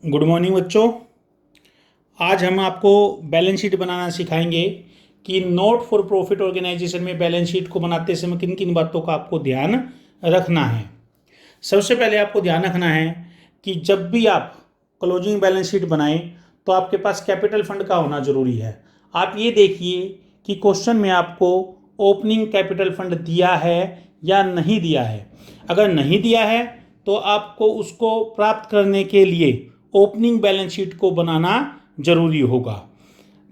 Good morning बच्चों। आज हम आपको बैलेंस शीट बनाना सिखाएंगे कि नॉट फॉर प्रॉफिट ऑर्गेनाइजेशन में बैलेंस शीट को बनाते समय किन किन बातों का आपको ध्यान रखना है। सबसे पहले आपको ध्यान रखना है कि जब भी आप क्लोजिंग बैलेंस शीट बनाएं तो आपके पास कैपिटल फंड का होना जरूरी है। आप ये देखिए कि क्वेश्चन में आपको ओपनिंग कैपिटल फंड दिया है या नहीं दिया है। अगर नहीं दिया है तो आपको उसको प्राप्त करने के लिए ओपनिंग बैलेंस शीट को बनाना जरूरी होगा।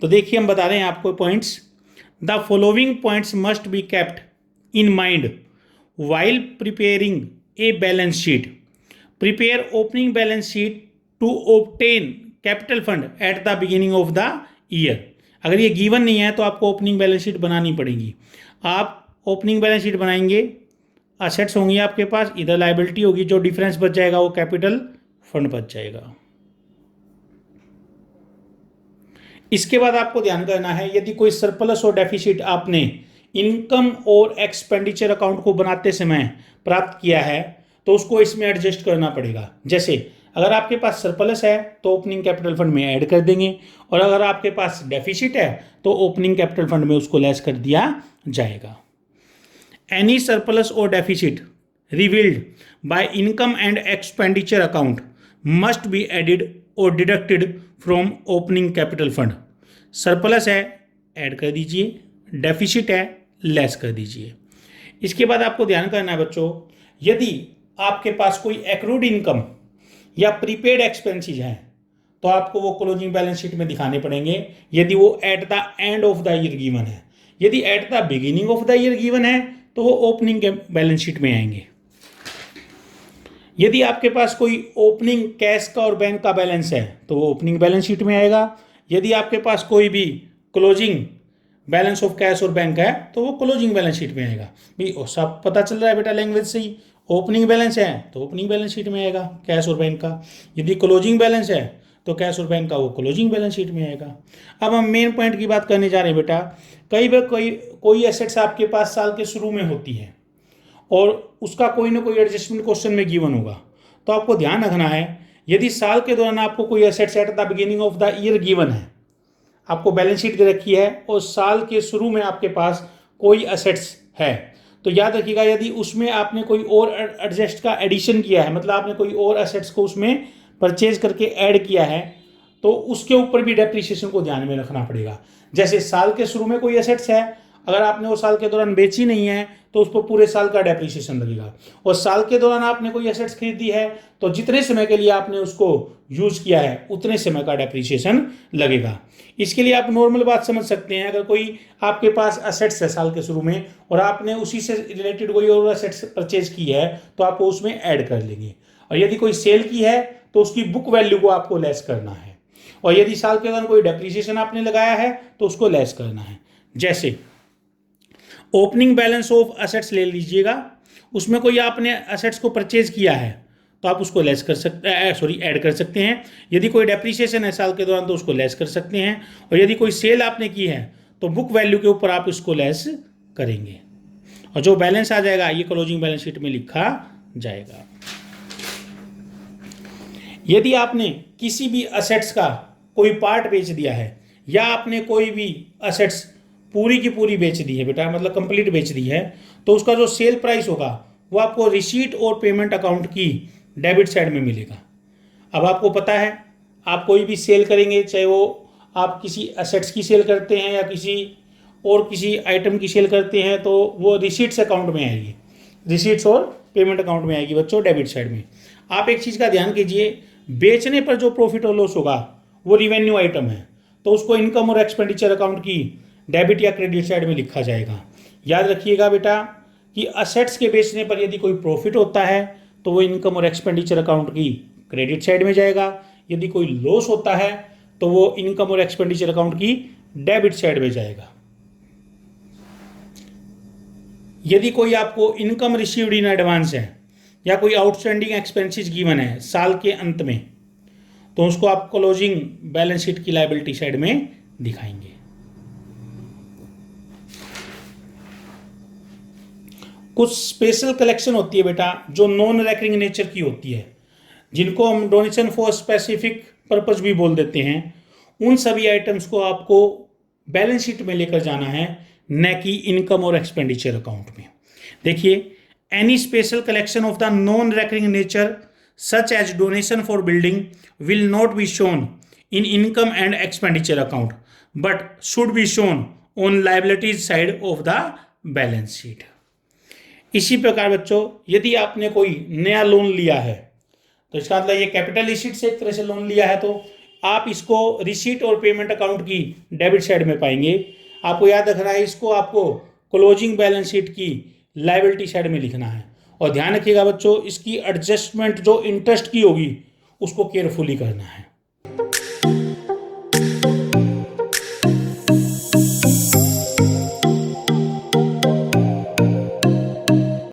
तो देखिए हम बता रहे हैं आपको points. The following points must be kept in mind while preparing a balance sheet. Prepare opening balance sheet to obtain capital fund at the beginning of the year. अगर ये गिवन नहीं है तो आपको ओपनिंग बैलेंस शीट बनानी पड़ेगी। आप opening balance sheet बनाएंगे, असेट्स होंगी आपके पास, इधर लाइबिलिटी होगी, जो डिफरेंस बच जाएगा वो कैपिटल फंड बच जाएगा। इसके बाद आपको ध्यान करना है यदि कोई सरप्लस और डेफिसिट आपने इनकम और एक्सपेंडिचर अकाउंट को बनाते समय प्राप्त किया है तो उसको इसमें एडजस्ट करना पड़ेगा। जैसे अगर आपके पास सरप्लस है तो ओपनिंग कैपिटल फंड में ऐड कर देंगे, और अगर आपके पास डेफिसिट है तो ओपनिंग कैपिटल फंड में उसको लेस कर दिया जाएगा। एनी सरप्लस और deficit revealed by income and expenditure account must be added और deducted from opening capital fund. Surplus है ऐड कर दीजिए, डेफिसिट है लेस कर दीजिए। इसके बाद आपको ध्यान करना है बच्चों, यदि आपके पास कोई एक्रूड इनकम या प्रीपेड एक्सपेंसेस हैं तो आपको वो क्लोजिंग बैलेंस शीट में दिखाने पड़ेंगे यदि वो at the end of the year given है। यदि at the beginning of the year given है तो वो ओपनिंग बैलेंस शीट में आएंगे। यदि आपके पास कोई ओपनिंग कैश का और बैंक का बैलेंस है तो वो ओपनिंग बैलेंस शीट में आएगा। यदि आपके पास कोई भी क्लोजिंग बैलेंस ऑफ कैश और बैंक है तो वो क्लोजिंग बैलेंस शीट में आएगा। भाई सब पता चल रहा है बेटा लैंग्वेज से ही। ओपनिंग बैलेंस है तो ओपनिंग बैलेंस शीट में आएगा कैश और बैंक का। यदि क्लोजिंग बैलेंस है तो कैश और बैंक का वो क्लोजिंग बैलेंस शीट में आएगा। अब हम मेन पॉइंट की बात करने जा रहे हैं बेटा। कई बार कोई एसेट्स आपके पास साल के शुरू में होती है और उसका कोई ना कोई एडजस्टमेंट क्वेश्चन में गिवन होगा, तो आपको ध्यान रखना है यदि साल के दौरान आपको कोई assets at the beginning of the year given है, आपको बैलेंस शीट दे रखी है और साल के शुरू में आपके पास कोई एसेट्स है, तो याद रखिएगा यदि उसमें आपने कोई और एडजस्ट का एडिशन किया है, मतलब आपने कोई और एसेट्स को उसमें परचेज करके ऐड किया है, तो उसके ऊपर भी डेप्रिसिएशन को ध्यान में रखना पड़ेगा। जैसे साल के शुरू में कोई एसेट्स है, अगर आपने वो साल के दौरान बेची नहीं है तो उस पर पूरे साल का डेप्रिसिएशन लगेगा। और साल के दौरान आपने कोई एसेट्स खरीदी है तो जितने समय के लिए आपने उसको यूज किया है उतने समय का डेप्रिसिएशन लगेगा। इसके लिए आप नॉर्मल बात समझ सकते हैं, अगर कोई आपके पास एसेट्स है साल के शुरू में और आपने उसी से रिलेटेड कोई और एसेट्स परचेज की है तो आपको उसमें ऐड कर लेंगे। और यदि कोई सेल की है तो उसकी बुक वैल्यू को आपको लेस करना है, और यदि साल के दौरान कोई डेप्रिसिएशन आपने लगाया है तो उसको लेस करना है। जैसे ओपनिंग बैलेंस ऑफ एसेट्स ले लीजिएगा, उसमें कोई आपने एसेट्स को परचेज किया है तो आप उसको लेस कर सकते हैं, ऐड कर सकते हैं। यदि कोई डेप्रिसिएशन है साल के दौरान तो उसको लेस कर सकते हैं, और यदि कोई सेल आपने की है तो बुक वैल्यू के ऊपर आप इसको लेस करेंगे और जो बैलेंस आ जाएगा ये क्लोजिंग बैलेंस शीट में लिखा जाएगा। यदि आपने किसी भी एसेट्स का कोई पार्ट बेच दिया है या आपने कोई भी एसेट्स पूरी की पूरी बेच दी है बेटा, मतलब कंप्लीट बेच दी है, तो उसका जो सेल प्राइस होगा वो आपको रिसीट और पेमेंट अकाउंट की डेबिट साइड में मिलेगा। अब आपको पता है आप कोई भी सेल करेंगे, चाहे वो आप किसी एसेट्स की सेल करते हैं या किसी आइटम की सेल करते हैं, तो वो रिसीट्स अकाउंट में आएगी, रिसीट्स और पेमेंट अकाउंट में आएगी बच्चों, डेबिट साइड में। आप एक चीज़ का ध्यान कीजिए, बेचने पर जो प्रॉफिट और लॉस होगा वो रिवेन्यू आइटम है तो उसको इनकम और एक्सपेंडिचर अकाउंट की डेबिट या क्रेडिट साइड में लिखा जाएगा। याद रखिएगा बेटा कि असेट्स के बेचने पर यदि कोई प्रॉफिट होता है तो वो इनकम और एक्सपेंडिचर अकाउंट की क्रेडिट साइड में जाएगा, यदि कोई लॉस होता है तो वो इनकम और एक्सपेंडिचर अकाउंट की डेबिट साइड में जाएगा। यदि कोई आपको इनकम रिसीव्ड इन एडवांस है या कोई आउटस्टैंडिंग एक्सपेंसेस गिवन है साल के अंत में तो उसको आप क्लोजिंग बैलेंस शीट की लायबिलिटी साइड में दिखाएंगे। कुछ स्पेशल कलेक्शन होती है बेटा जो नॉन रेकरिंग नेचर की होती है, जिनको हम डोनेशन फॉर स्पेसिफिक पर्पज भी बोल देते हैं, उन सभी आइटम्स को आपको बैलेंस शीट में लेकर जाना है, न कि इनकम और एक्सपेंडिचर अकाउंट में। देखिए, any special collection of the non recurring nature such as donation for building will not be shown in income and expenditure account but should be shown on liabilities side of the balance sheet. इसी प्रकार बच्चों, यदि आपने कोई नया loan लिया है तो इसका मतलब ये कैपिटल रिसीट से एक तरह से लोन लिया है, तो आप इसको रिसीट और पेमेंट अकाउंट की डेबिट साइड में पाएंगे। आपको याद रखना है, इसको आपको क्लोजिंग बैलेंस शीट की लायबिलिटी साइड में लिखना है। और ध्यान रखिएगा बच्चों, इसकी एडजस्टमेंट जो इंटरेस्ट की होगी उसको केयरफुली करना है।